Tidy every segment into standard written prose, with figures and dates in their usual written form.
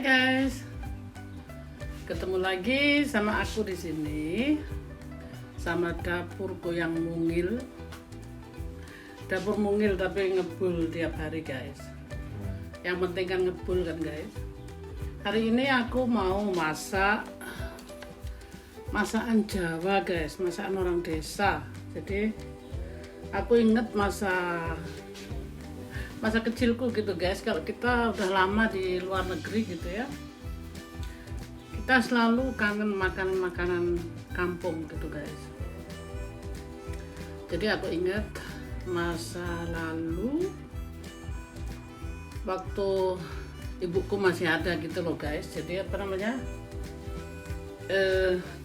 Hai guys, ketemu lagi sama aku di sini, sama dapur goyang mungil. Dapur mungil tapi ngebul tiap hari guys. Yang penting kan ngebul kan guys. Hari ini aku mau masak masakan Jawa guys, masakan orang desa. Jadi aku inget masa kecilku gitu guys. Kalau kita udah lama di luar negeri gitu ya, kita selalu kangen makan makanan kampung gitu guys. Jadi aku ingat masa lalu waktu ibuku masih ada gitu loh guys. Jadi apa namanya,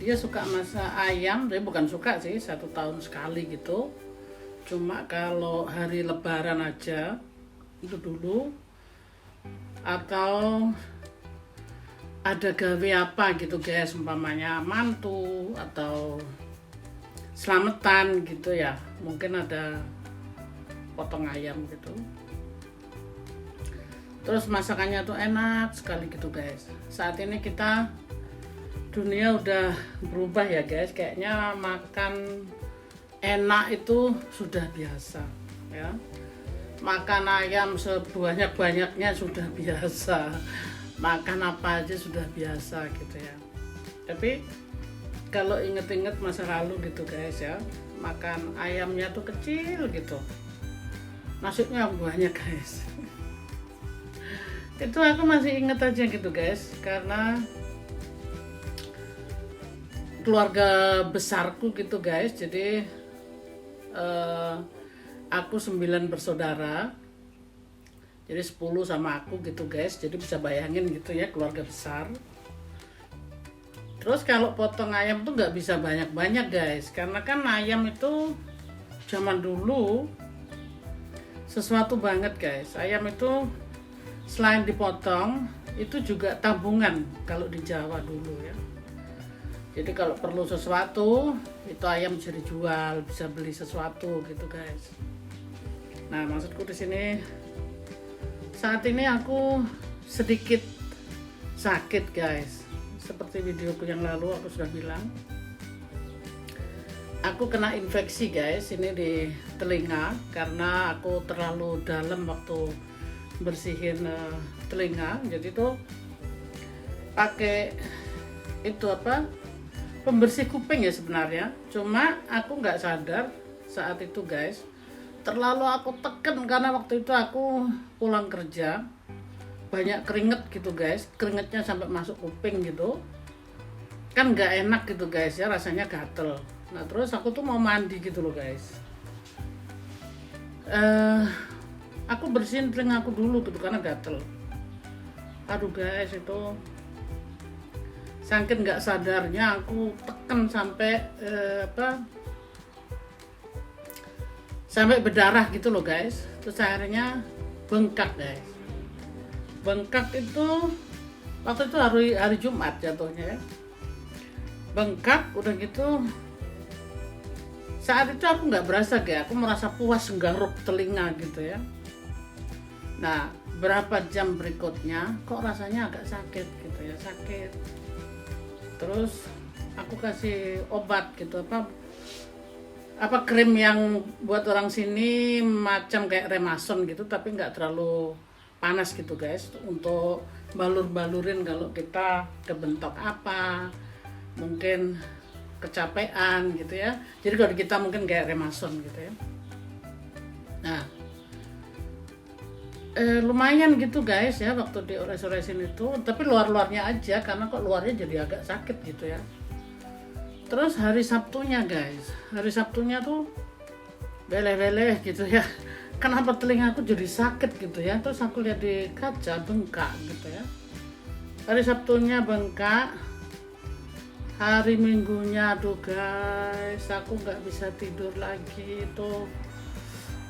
dia suka masak ayam, tapi bukan suka sih, 1 tahun sekali gitu. Cuma kalau hari lebaran aja itu dulu, atau ada gawe apa gitu guys, umpamanya mantu atau selamatan gitu ya, mungkin ada potong ayam gitu. Terus masakannya tuh enak sekali gitu guys. Saat ini kita dunia udah berubah ya guys, kayaknya makan enak itu sudah biasa ya. Makan ayam sebanyak-banyaknya sudah biasa, makan apa aja sudah biasa gitu ya. Tapi kalau inget-inget masa lalu gitu guys ya, makan ayamnya tuh kecil gitu, nasinya banyak guys. Itu aku masih inget aja gitu guys, karena keluarga besarku gitu guys. Jadi aku 9 bersaudara, jadi 10 sama aku gitu guys. Jadi bisa bayangin gitu ya, keluarga besar. Terus kalau potong ayam tuh nggak bisa banyak-banyak guys, karena kan ayam itu zaman dulu sesuatu banget guys. Ayam itu selain dipotong, itu juga tabungan kalau di Jawa dulu ya. Jadi kalau perlu sesuatu, itu ayam bisa dijual, bisa beli sesuatu gitu guys. Nah, maksudku di sini, saat ini aku sedikit sakit guys. Seperti videoku yang lalu aku sudah bilang, aku kena infeksi guys, ini di telinga, karena aku terlalu dalam waktu bersihin telinga. Jadi tuh pakai itu apa, pembersih kuping ya sebenarnya. Cuma aku nggak sadar saat itu guys, terlalu aku tekan karena waktu itu aku pulang kerja, banyak keringet gitu guys, keringetnya sampai masuk kuping gitu kan, nggak enak gitu guys ya, rasanya gatel. Nah terus aku tuh mau mandi gitu loh guys, aku bersihin telinga aku dulu gitu karena gatel. Aduh guys, itu saking nggak sadarnya aku tekan sampai sampai berdarah gitu loh guys. Terus akhirnya bengkak guys. Bengkak itu waktu itu hari Jumat jatuhnya ya. Bengkak udah gitu, saat itu aku nggak berasa guys, aku merasa puas nggaruk telinga gitu ya. Nah berapa jam berikutnya kok rasanya agak sakit gitu ya, sakit. Terus aku kasih obat gitu, apa krim yang buat orang sini macam kayak Remason gitu, tapi nggak terlalu panas gitu guys, untuk balur-balurin kalau kita kebentok apa, mungkin kecapean gitu ya. Jadi kalau kita mungkin kayak Remason gitu ya. Nah lumayan gitu guys ya waktu diores-oresin itu, tapi luar-luarnya aja, karena kok luarnya jadi agak sakit gitu ya. Terus hari Sabtunya guys, hari Sabtunya tuh beleh-beleh gitu ya, kenapa telingaku jadi sakit gitu ya. Terus aku lihat di kaca, bengkak gitu ya. Hari Sabtunya bengkak, hari Minggunya aduh guys, aku nggak bisa tidur lagi itu.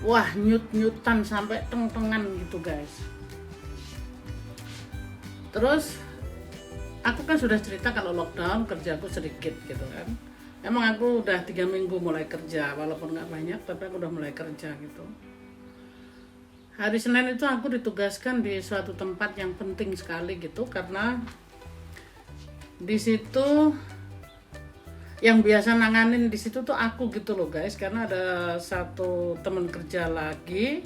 Wah, nyut-nyutan sampai teng-tengan gitu guys. Terus aku kan sudah cerita kalau lockdown kerjaku sedikit gitu kan. Emang aku udah 3 minggu mulai kerja, walaupun nggak banyak, tapi aku udah mulai kerja gitu. hari Senin itu aku ditugaskan di suatu tempat yang penting sekali gitu, karena di situ yang biasa nanganin di situ tuh aku gitu loh guys, karena ada satu teman kerja lagi,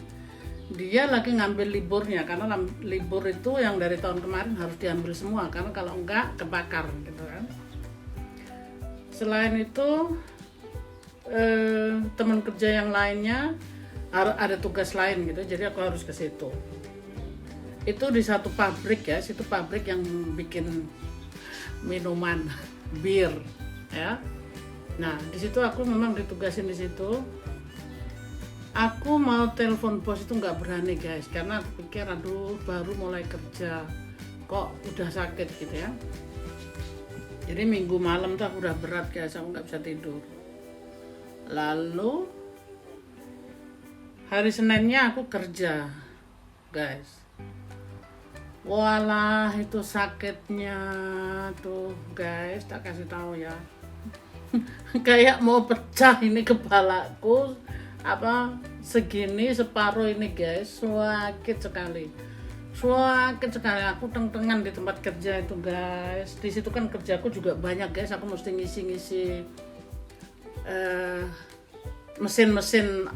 dia lagi ngambil liburnya, karena libur itu yang dari tahun kemarin harus diambil semua, karena kalau enggak kebakar gitu kan. Selain itu teman kerja yang lainnya ada tugas lain gitu, jadi aku harus ke situ. Itu di satu pabrik ya, situ pabrik yang bikin minuman bir ya. Nah di situ aku memang ditugasin di situ. Aku mau telepon bos itu nggak berani guys, karena aku pikir aduh baru mulai kerja kok udah sakit gitu ya. Jadi minggu malam tuh aku udah berat guys, aku nggak bisa tidur. Lalu hari Seninnya aku kerja guys. Walah itu sakitnya tuh guys, tak kasih tahu ya. Kayak mau pecah ini kepalaku, apa segini separuh ini guys, sakit sekali. Sakit sekali, aku teng-tengan di tempat kerja itu guys. Di situ kan kerjaku juga banyak guys, aku mesti ngisi-ngisi mesin-mesin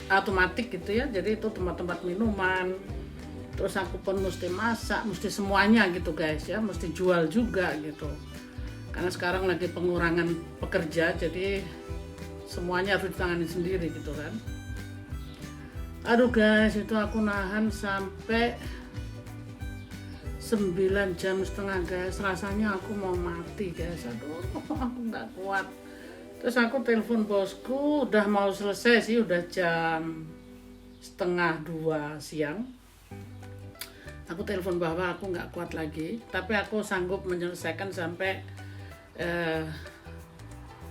otomatik gitu ya. Jadi itu tempat-tempat minuman. Terus aku pun mesti masak, mesti semuanya gitu guys ya, mesti jual juga gitu. Karena sekarang lagi pengurangan pekerja, jadi semuanya harus ditangani sendiri gitu kan. Aduh guys, itu aku nahan sampai 9,5 jam guys. Rasanya aku mau mati guys. Aduh, aku nggak kuat. Terus aku telepon bosku, udah mau selesai sih, udah jam 1:30 siang. Aku telepon bahwa aku nggak kuat lagi, tapi aku sanggup menyelesaikan sampai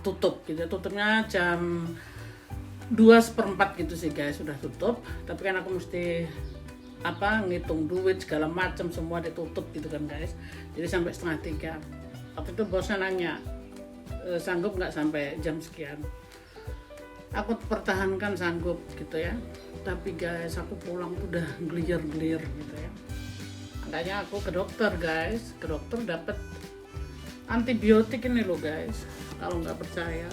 tutup gitu. Tutupnya jam 2:15 gitu sih guys, sudah tutup. Tapi kan aku mesti ngitung duit segala macam, semua ditutup gitu kan guys. Jadi sampai 2:30. Waktu itu bosnya nanya, sanggup nggak sampai jam sekian. Aku pertahankan sanggup gitu ya. Tapi guys, aku pulang tuh udah gelir-gelir gitu ya. Makanya aku ke dokter guys, ke dokter dapat antibiotik ini loh guys. Kalau nggak percaya,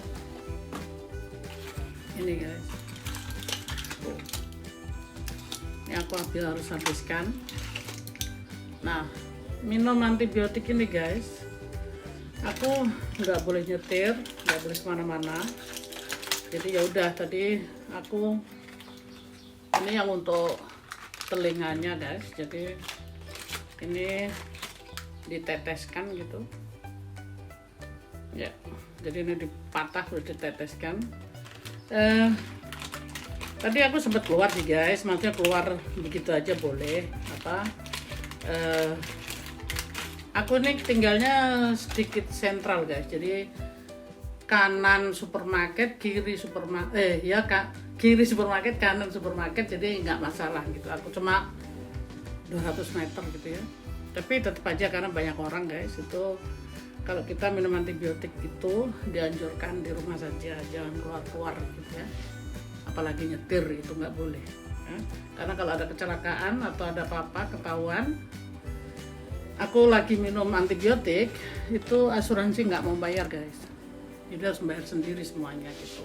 ini guys, ini aku harus habiskan. Nah, minum antibiotik ini guys, aku nggak boleh nyetir, nggak boleh kemana-mana. Jadi ya udah, tadi aku ini yang untuk telinganya guys, jadi ini diteteskan gitu ya, jadi ini dipatah udah diteteskan. Tadi aku sempat keluar sih guys, maksudnya keluar begitu aja boleh aku ini tinggalnya sedikit sentral guys, jadi kanan supermarket, kiri supermarket, kiri supermarket, kanan supermarket, jadi nggak masalah gitu. Aku cuma 200 meter gitu ya, tapi tetap aja karena banyak orang guys, itu kalau kita minum antibiotik itu dianjurkan di rumah saja, jangan keluar-keluar gitu ya, apalagi nyetir itu nggak boleh ya. Karena kalau ada kecelakaan atau ada apa-apa ketahuan aku lagi minum antibiotik, itu asuransi nggak mau bayar guys, jadi harus bayar sendiri semuanya gitu,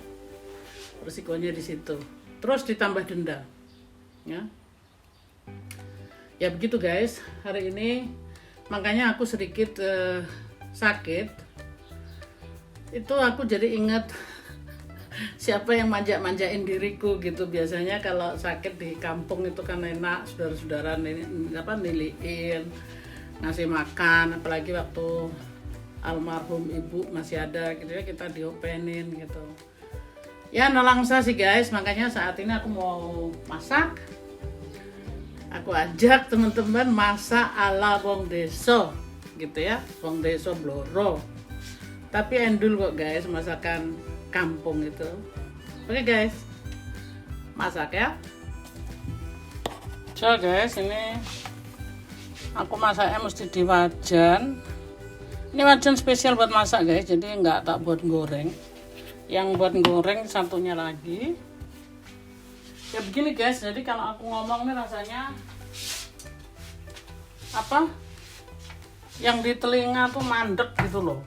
resikonya di situ. Terus ditambah denda ya begitu guys hari ini. Makanya aku sedikit sakit itu, aku jadi ingat siapa yang manja-manjain diriku gitu. Biasanya kalau sakit di kampung itu kan enak, saudara-saudara niliin, ngasih makan, apalagi waktu almarhum ibu masih ada gitu ya, kita diopenin gitu ya, nelangsa sih guys. Makanya saat ini aku mau masak. Aku ajak teman-teman masak ala wong deso gitu ya, wong deso Bloro. Tapi endul kok guys, masakan kampung itu. Oke guys, masak ya. So guys, ini aku masaknya mesti di wajan. Ini wajan spesial buat masak guys, jadi nggak tak buat goreng. Yang buat goreng satunya lagi. Ya begini guys, jadi kalau aku ngomong nih rasanya apa? Yang di telinga tuh mandek gitu loh.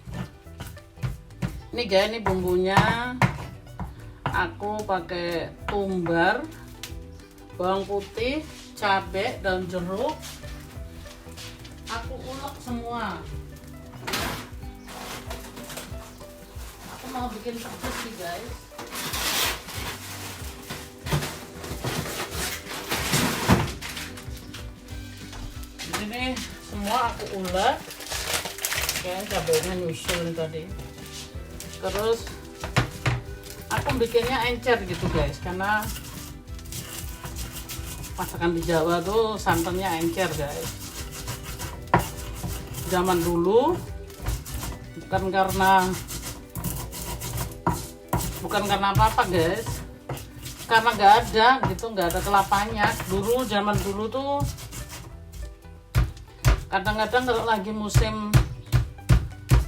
Ini guys, ini bumbunya. Aku pakai tumbar, bawang putih, cabai, daun jeruk. Aku ulek semua. Aku mau bikin pedes sih guys. Ini semua aku ulek. Kayak cabainya nyusul tadi. Terus aku bikinnya encer gitu guys, karena masakan di Jawa tuh santannya encer guys. Zaman dulu bukan karena apa-apa guys, karena nggak ada gitu, nggak ada kelapanya. Dulu zaman dulu tuh kadang-kadang kalau lagi musim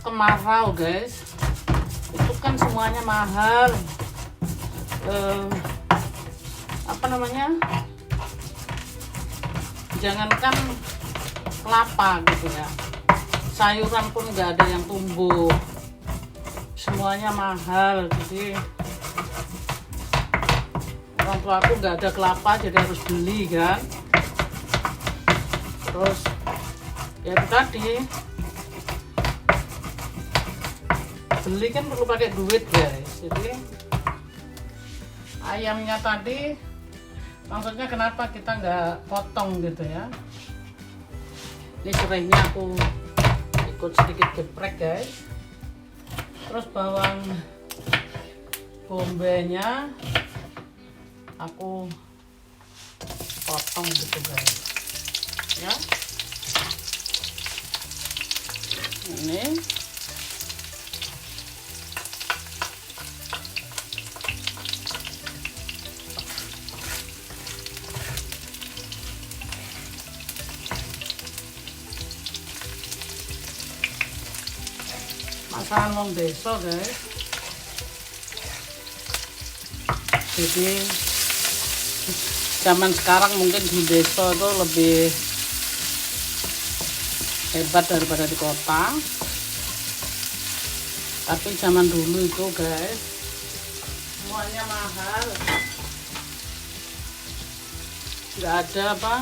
kemarau guys, itu kan semuanya mahal. Apa namanya, jangankan kelapa gitu ya, sayuran pun nggak ada yang tumbuh, semuanya mahal. Jadi orang tua aku nggak ada kelapa, jadi harus beli kan. Terus ya itu tadi, beli kan perlu pakai duit guys. Jadi ayamnya tadi, maksudnya kenapa kita nggak potong gitu ya. Ini serainya aku ikut sedikit geprek guys. Terus bawang bombay-nya aku potong gitu guys ya. Ini masakan wong desa guys. Jadi zaman sekarang mungkin di desa itu lebih hebat daripada di kota. Tapi zaman dulu itu guys, semuanya mahal, nggak ada apa,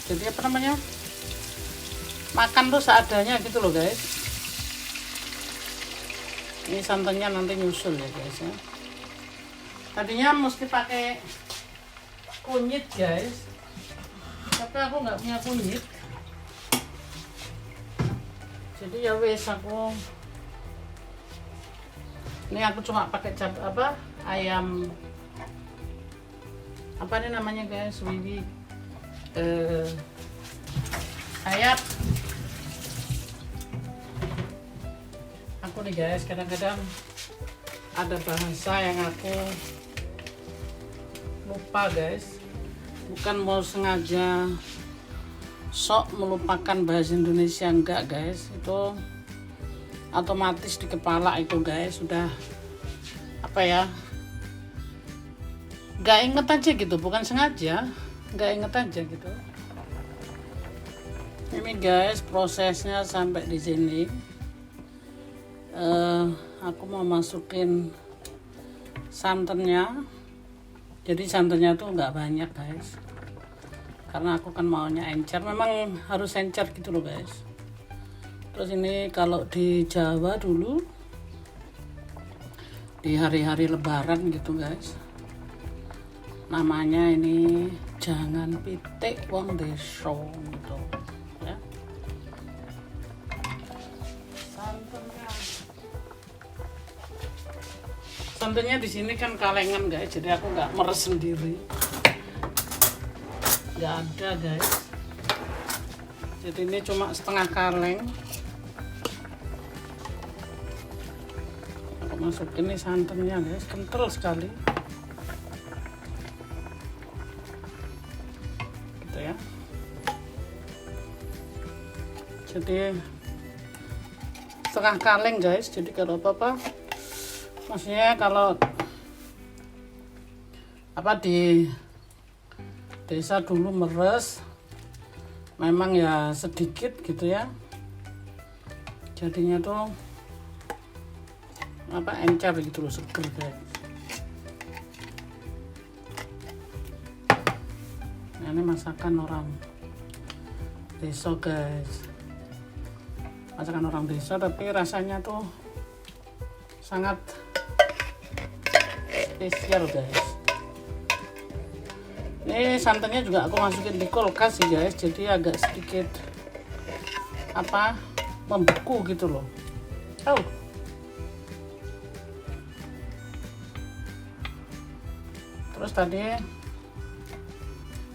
jadi apa namanya, makan tuh seadanya gitu loh guys. Ini santannya nanti nyusul ya guys ya. Tadinya mesti pakai kunyit guys, tapi aku nggak punya kunyit. Jadi ya wes, ini aku cuma pakai ayam apa ini namanya guys, wiwi sayap. Aku nih guys, kadang-kadang ada bahasa yang aku lupa guys, bukan mau sengaja sok melupakan bahasa Indonesia, enggak guys, itu otomatis di kepala itu guys, sudah apa ya, nggak inget aja gitu, bukan sengaja, nggak inget aja gitu. Ini guys prosesnya sampai di sini. Aku mau masukin santannya. Jadi santannya tuh nggak banyak guys, karena aku kan maunya encer, memang harus encer gitu loh guys. Terus ini kalau di Jawa dulu di hari-hari lebaran gitu guys, namanya ini jangan pitik wong desa gitu ya. Santannya di sini kan kalengan guys, jadi aku nggak meres sendiri, nggak ada guys. Jadi ini cuma setengah kaleng. Aku masukin nih santannya guys, kental sekali gitu ya. Jadi setengah kaleng guys. Jadi kalau apa-apa, maksudnya kalau di desa dulu meres, memang ya sedikit gitu ya, jadinya tuh encer gitu loh, seger guys. Nah, ini masakan orang desa guys, masakan orang desa tapi rasanya tuh sangat spesial guys. Ini santannya juga aku masukin di kulkas sih guys, jadi agak sedikit membeku gitu loh. Terus tadi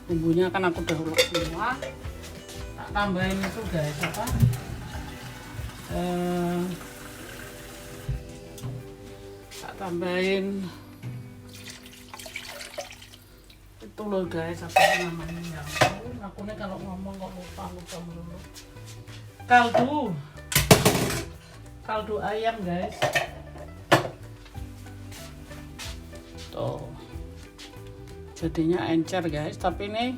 bumbunya kan aku udah ulek semua, tak tambahin itu guys tak tambahin itu loh guys, apa namanya, aku nih kalau ngomong kok lupa melulu. Kaldu ayam guys, tuh jadinya encer guys, tapi ini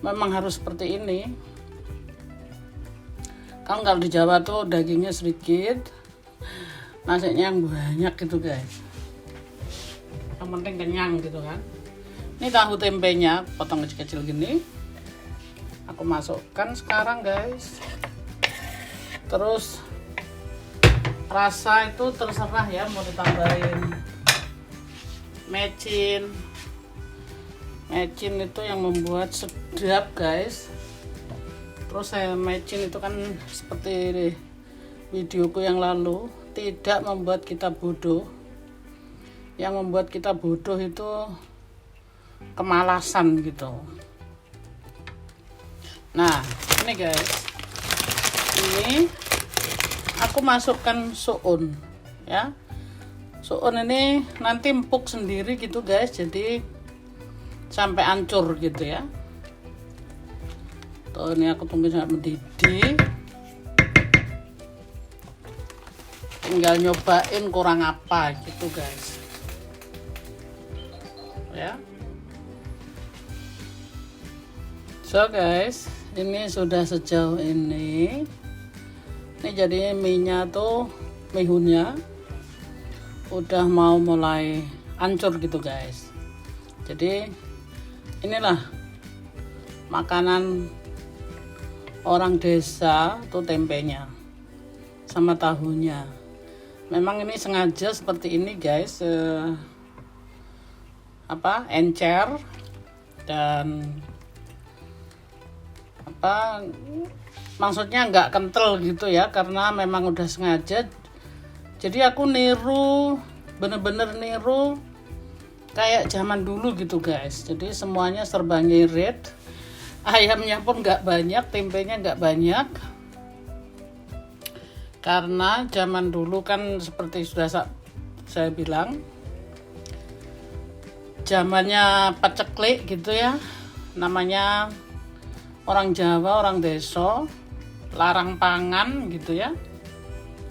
memang harus seperti ini. Kalau di Jawa tuh dagingnya sedikit, nasinya yang banyak gitu guys, yang penting kenyang gitu kan. Ini tahu tempenya potong kecil-kecil gini, aku masukkan sekarang guys. Terus rasa itu terserah ya, mau ditambahin mecin itu yang membuat sedap guys. Terus saya mecin itu kan seperti videoku yang lalu, tidak membuat kita bodoh. Yang membuat kita bodoh itu kemalasan gitu. Nah ini guys, ini aku masukkan soun ya. Soun ini nanti empuk sendiri gitu guys, jadi sampai hancur gitu ya. Tuh ini aku tunggu sampai mendidih, tinggal nyobain kurang apa gitu guys ya. So guys, ini sudah sejauh ini jadi mie-nya tuh, mihunnya udah mau mulai hancur gitu guys. Jadi inilah makanan orang desa tuh, tempenya sama tahunya. Memang ini sengaja seperti ini guys, encer dan maksudnya nggak kental gitu ya, karena memang udah sengaja. Jadi aku niru, bener-bener niru kayak zaman dulu gitu guys. Jadi semuanya serba ngirit, ayamnya pun nggak banyak, tempenya nggak banyak, karena zaman dulu kan seperti sudah saya bilang, zamannya paceklik gitu ya, namanya orang Jawa, orang desa, larang pangan gitu ya.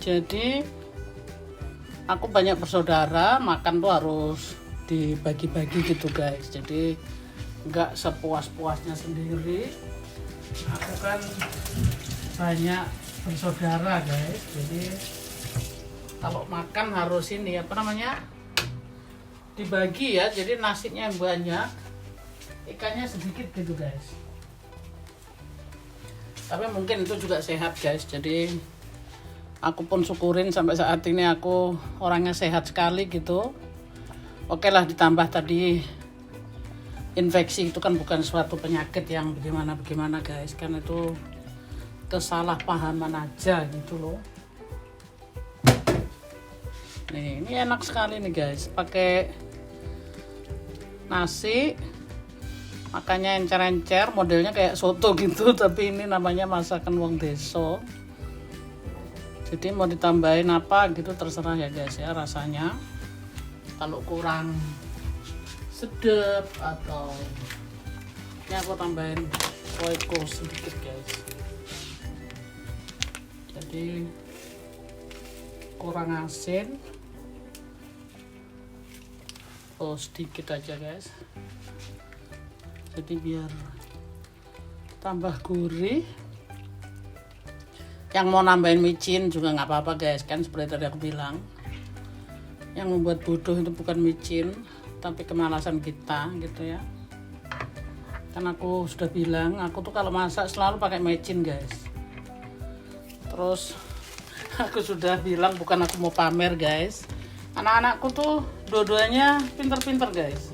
Jadi aku banyak bersaudara, makan tuh harus dibagi-bagi gitu guys. Jadi nggak sepuas-puasnya sendiri. Aku kan banyak bersaudara guys, jadi kalau makan harus ini dibagi ya. Jadi nasinya yang banyak, ikannya sedikit gitu guys. Tapi mungkin itu juga sehat guys, jadi aku pun syukurin sampai saat ini aku orangnya sehat sekali gitu. Oke lah, ditambah tadi infeksi, itu kan bukan suatu penyakit yang bagaimana guys, kan itu kesalahpahaman aja gitu loh. Nih, ini enak sekali nih guys, pakai nasi, makanya encer-encer, modelnya kayak soto gitu, tapi ini namanya masakan wong desa. Jadi mau ditambahin apa gitu terserah ya guys ya rasanya. Kalau kurang sedap atau ini aku tambahin royco sedikit guys. Jadi kurang asin, aku sedikit aja guys, jadi biar tambah gurih. Yang mau nambahin micin juga nggak apa-apa guys, kan seperti tadi aku bilang, yang membuat bodoh itu bukan micin tapi kemalasan kita gitu ya. Kan aku sudah bilang, aku tuh kalau masak selalu pakai micin guys. Terus aku sudah bilang bukan aku mau pamer guys, anak-anakku tuh dua-duanya pinter-pinter guys.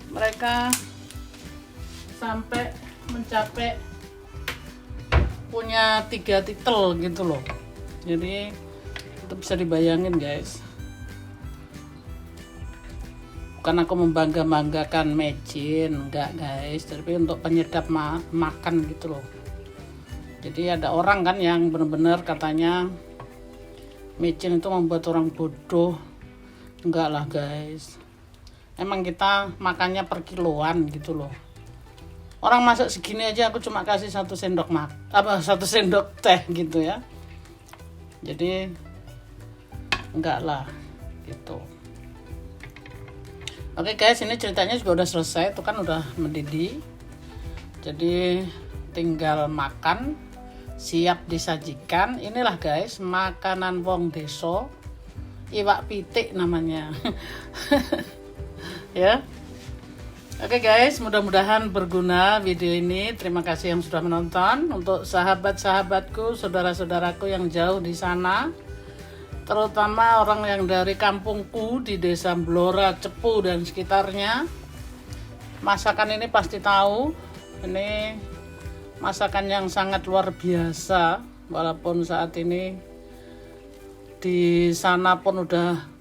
Mereka sampai mencapai punya 3 titel gitu loh. Jadi itu bisa dibayangin guys. Bukan aku membangga-banggakan micin, enggak guys, tapi untuk penyedap makan gitu loh. Jadi ada orang kan yang benar-benar katanya micin itu membuat orang bodoh. Enggak lah guys, emang kita makannya per kiloan gitu loh. Orang masak segini aja aku cuma kasih 1 sendok 1 sendok teh gitu ya. Jadi enggak lah gitu. Oke guys, ini ceritanya juga udah selesai, itu kan udah mendidih. Jadi tinggal makan, siap disajikan. Inilah guys makanan wong deso, iwak pitik namanya. Ya. Oke guys, mudah-mudahan berguna video ini. Terima kasih yang sudah menonton. Untuk sahabat-sahabatku, saudara-saudaraku yang jauh di sana, terutama orang yang dari kampungku di Desa Blora, Cepu dan sekitarnya, masakan ini pasti tahu. Ini masakan yang sangat luar biasa, walaupun saat ini di sana pun udah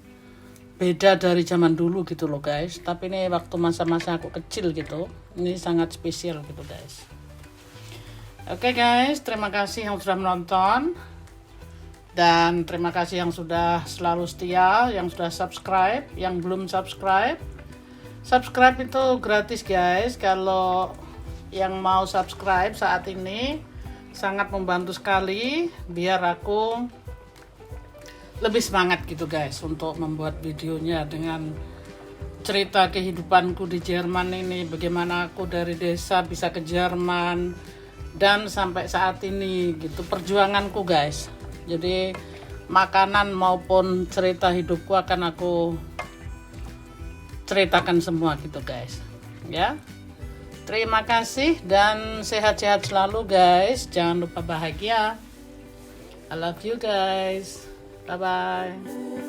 beda dari zaman dulu gitu loh guys. Tapi ini waktu masa-masa aku kecil gitu, ini sangat spesial gitu guys. Oke guys, terima kasih yang sudah menonton. Dan terima kasih yang sudah selalu setia, yang sudah subscribe, yang belum subscribe. Subscribe itu gratis guys. Kalau yang mau subscribe saat ini sangat membantu sekali biar aku lebih semangat gitu guys untuk membuat videonya dengan cerita kehidupanku di Jerman ini, bagaimana aku dari desa bisa ke Jerman dan sampai saat ini gitu perjuanganku guys. Jadi makanan maupun cerita hidupku akan aku ceritakan semua gitu guys ya. Terima kasih dan sehat-sehat selalu guys, jangan lupa bahagia. I love you guys. Bye bye.